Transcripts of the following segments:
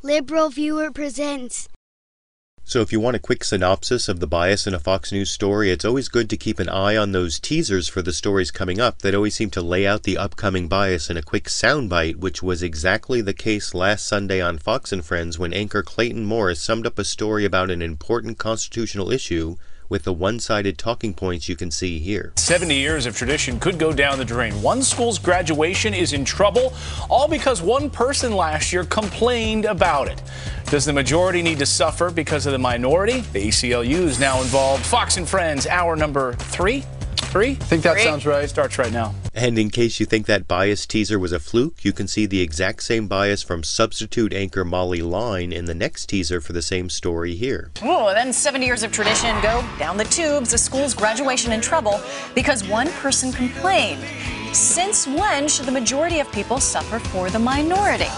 Liberal Viewer presents. So if you want a quick synopsis of the bias in a Fox News story, it's always good to keep an eye on those teasers for the stories coming up that always seem to lay out the upcoming bias in a quick soundbite, which was exactly the case last Sunday on Fox & Friends when anchor Clayton Morris summed up a story about an important constitutional issue with the one-sided talking points you can see here. 70 years of tradition could go down the drain. One school's graduation is in trouble, all because one person last year complained about it. Does the majority need to suffer because of the minority? The ACLU is now involved. Fox & Friends, hour number three? I think that sounds right. Starts right now. And in case you think that bias teaser was a fluke, you can see the exact same bias from substitute anchor Molly Line in the next teaser for the same story here. Oh, then 70 years of tradition go down the tubes. The school's graduation in trouble because one person complained. Since when should the majority of people suffer for the minority?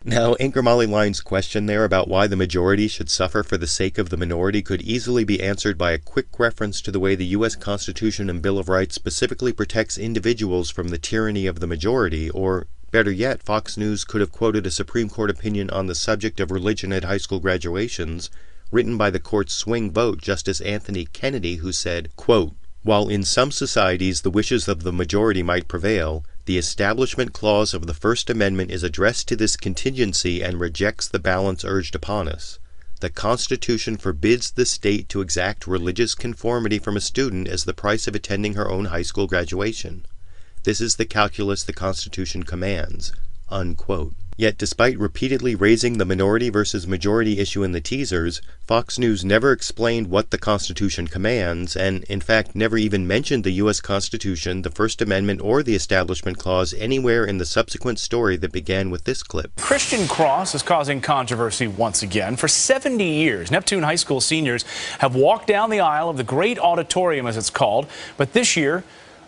Now, anchor Molly Line's question there about why the majority should suffer for the sake of the minority could easily be answered by a quick reference to the way the U.S. Constitution and Bill of Rights specifically protects individuals from the tyranny of the majority, or better yet, Fox News could have quoted a Supreme Court opinion on the subject of religion at high school graduations, written by the court's swing vote Justice Anthony Kennedy, who said, quote, "While in some societies the wishes of the majority might prevail, the Establishment Clause of the First Amendment is addressed to this contingency and rejects the balance urged upon us. The Constitution forbids the state to exact religious conformity from a student as the price of attending her own high school graduation. This is the calculus the Constitution commands." Unquote. Yet despite repeatedly raising the minority versus majority issue in the teasers, Fox News never explained what the Constitution commands, and in fact never even mentioned the U.S. Constitution, the First Amendment, or the Establishment Clause anywhere in the subsequent story that began with this clip. Christian Cross is causing controversy once again. For 70 years, Neptune High School seniors have walked down the aisle of the Great Auditorium, as it's called, but this year,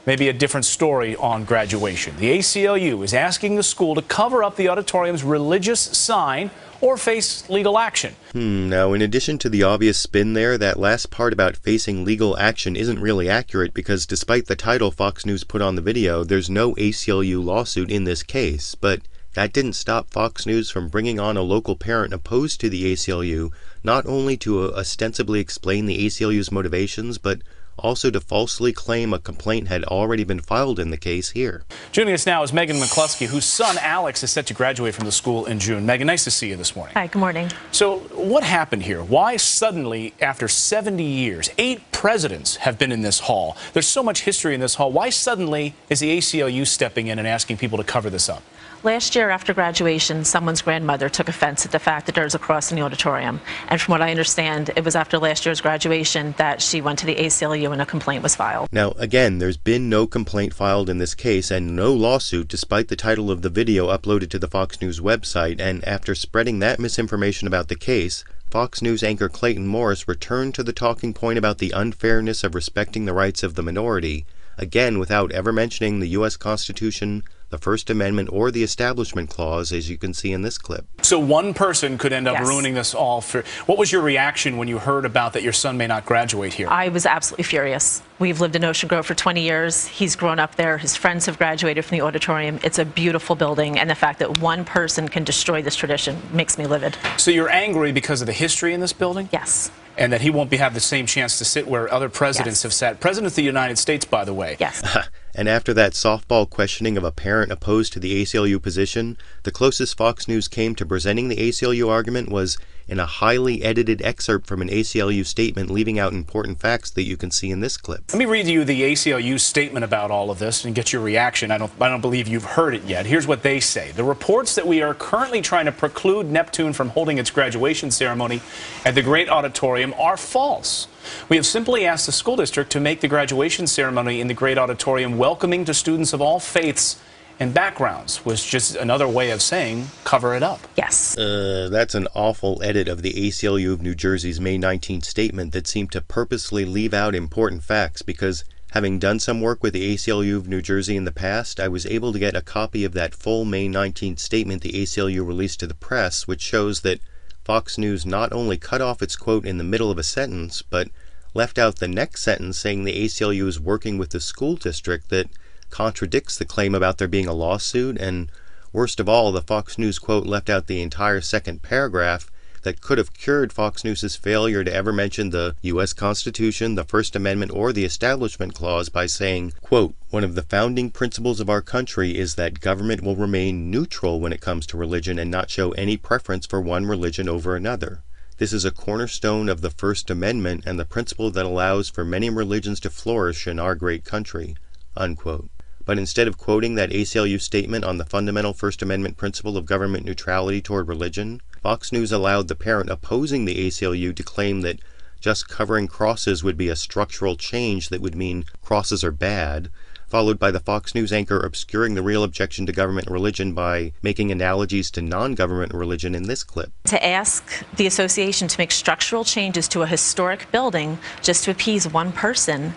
maybe a different story on graduation. The ACLU is asking the school to cover up the auditorium's religious sign or face legal action. Now, in addition to the obvious spin there, that last part about facing legal action isn't really accurate because despite the title Fox News put on the video, there's no ACLU lawsuit in this case. But that didn't stop Fox News from bringing on a local parent opposed to the ACLU, not only to ostensibly explain the ACLU's motivations, but also to falsely claim a complaint had already been filed in the case here. Joining us now is Megan McCluskey, whose son Alex is set to graduate from the school in June. Megan, nice to see you this morning. Hi, good morning. So what happened here? Why suddenly, after 70 years, 8 presidents have been in this hall? There's so much history in this hall. Why suddenly is the ACLU stepping in and asking people to cover this up? Last year after graduation, someone's grandmother took offense at the fact that there was a cross in the auditorium. And from what I understand, it was after last year's graduation that she went to the ACLU and a complaint was filed. Now, again, there's been no complaint filed in this case and no lawsuit despite the title of the video uploaded to the Fox News website. And after spreading that misinformation about the case, Fox News anchor Clayton Morris returned to the talking point about the unfairness of respecting the rights of the minority, again without ever mentioning the U.S. Constitution, the First Amendment, or the Establishment Clause, as you can see in this clip. So one person could end up Yes. ruining this all. What was your reaction when you heard about that your son may not graduate here? I was absolutely furious. We've lived in Ocean Grove for 20 years. He's grown up there. His friends have graduated from the auditorium. It's a beautiful building, and the fact that one person can destroy this tradition makes me livid. So you're angry because of the history in this building? Yes. And that he won't have the same chance to sit where other presidents have sat. Presidents of the United States, by the way. Yes. And after that softball questioning of a parent opposed to the ACLU position, the closest Fox News came to presenting the ACLU argument was in a highly edited excerpt from an ACLU statement leaving out important facts that you can see in this clip. Let me read you the ACLU statement about all of this and get your reaction. I don't believe you've heard it yet. Here's what they say. The reports that we are currently trying to preclude Neptune from holding its graduation ceremony at the Great Auditorium are false. We have simply asked the school district to make the graduation ceremony in the Great Auditorium welcoming to students of all faiths and backgrounds, was just another way of saying cover it up. Yes. That's an awful edit of the ACLU of New Jersey's May 19th statement that seemed to purposely leave out important facts because, having done some work with the ACLU of New Jersey in the past, I was able to get a copy of that full May 19th statement the ACLU released to the press, which shows that Fox News not only cut off its quote in the middle of a sentence, but left out the next sentence saying the ACLU is working with the school district that contradicts the claim about there being a lawsuit, and worst of all, the Fox News quote left out the entire second paragraph that could have cured Fox News' failure to ever mention the U.S. Constitution, the First Amendment, or the Establishment Clause by saying, quote, "One of the founding principles of our country is that government will remain neutral when it comes to religion and not show any preference for one religion over another. This is a cornerstone of the First Amendment and the principle that allows for many religions to flourish in our great country," unquote. But instead of quoting that ACLU statement on the fundamental First Amendment principle of government neutrality toward religion, Fox News allowed the parent opposing the ACLU to claim that just covering crosses would be a structural change that would mean crosses are bad, followed by the Fox News anchor obscuring the real objection to government religion by making analogies to non-government religion in this clip. To ask the association to make structural changes to a historic building just to appease one person,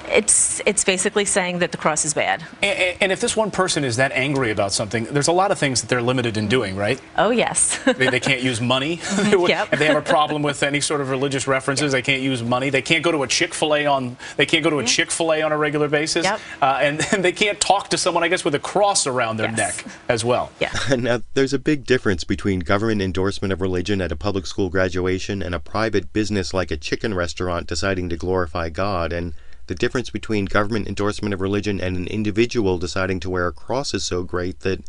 it's basically saying that the cross is bad. And if this one person is that angry about something, there's a lot of things that they're limited in doing, right? Oh, yes. They can't use money. Yep. If they have a problem with any sort of religious references, they can't use money. They can't go to a Chick-fil-A on a regular basis. Yep. And they can't talk to someone, I guess, with a cross around their neck as well. Yeah. Now, there's a big difference between government endorsement of religion at a public school graduation and a private business like a chicken restaurant deciding to glorify God, and the difference between government endorsement of religion and an individual deciding to wear a cross is so great that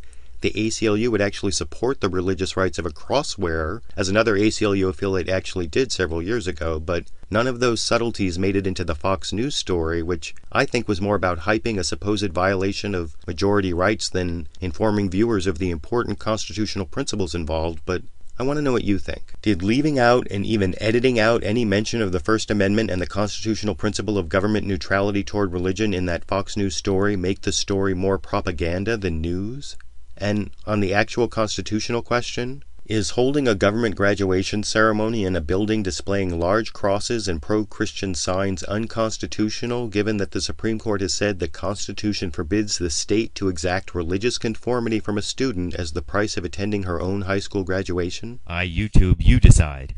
the ACLU would actually support the religious rights of a cross wearer, as another ACLU affiliate actually did several years ago, but none of those subtleties made it into the Fox News story, which I think was more about hyping a supposed violation of majority rights than informing viewers of the important constitutional principles involved. But I want to know what you think. Did leaving out and even editing out any mention of the First Amendment and the constitutional principle of government neutrality toward religion in that Fox News story make the story more propaganda than news? And on the actual constitutional question, is holding a government graduation ceremony in a building displaying large crosses and pro-Christian signs unconstitutional, given that the Supreme Court has said the Constitution forbids the state to exact religious conformity from a student as the price of attending her own high school graduation? YouTube, you decide.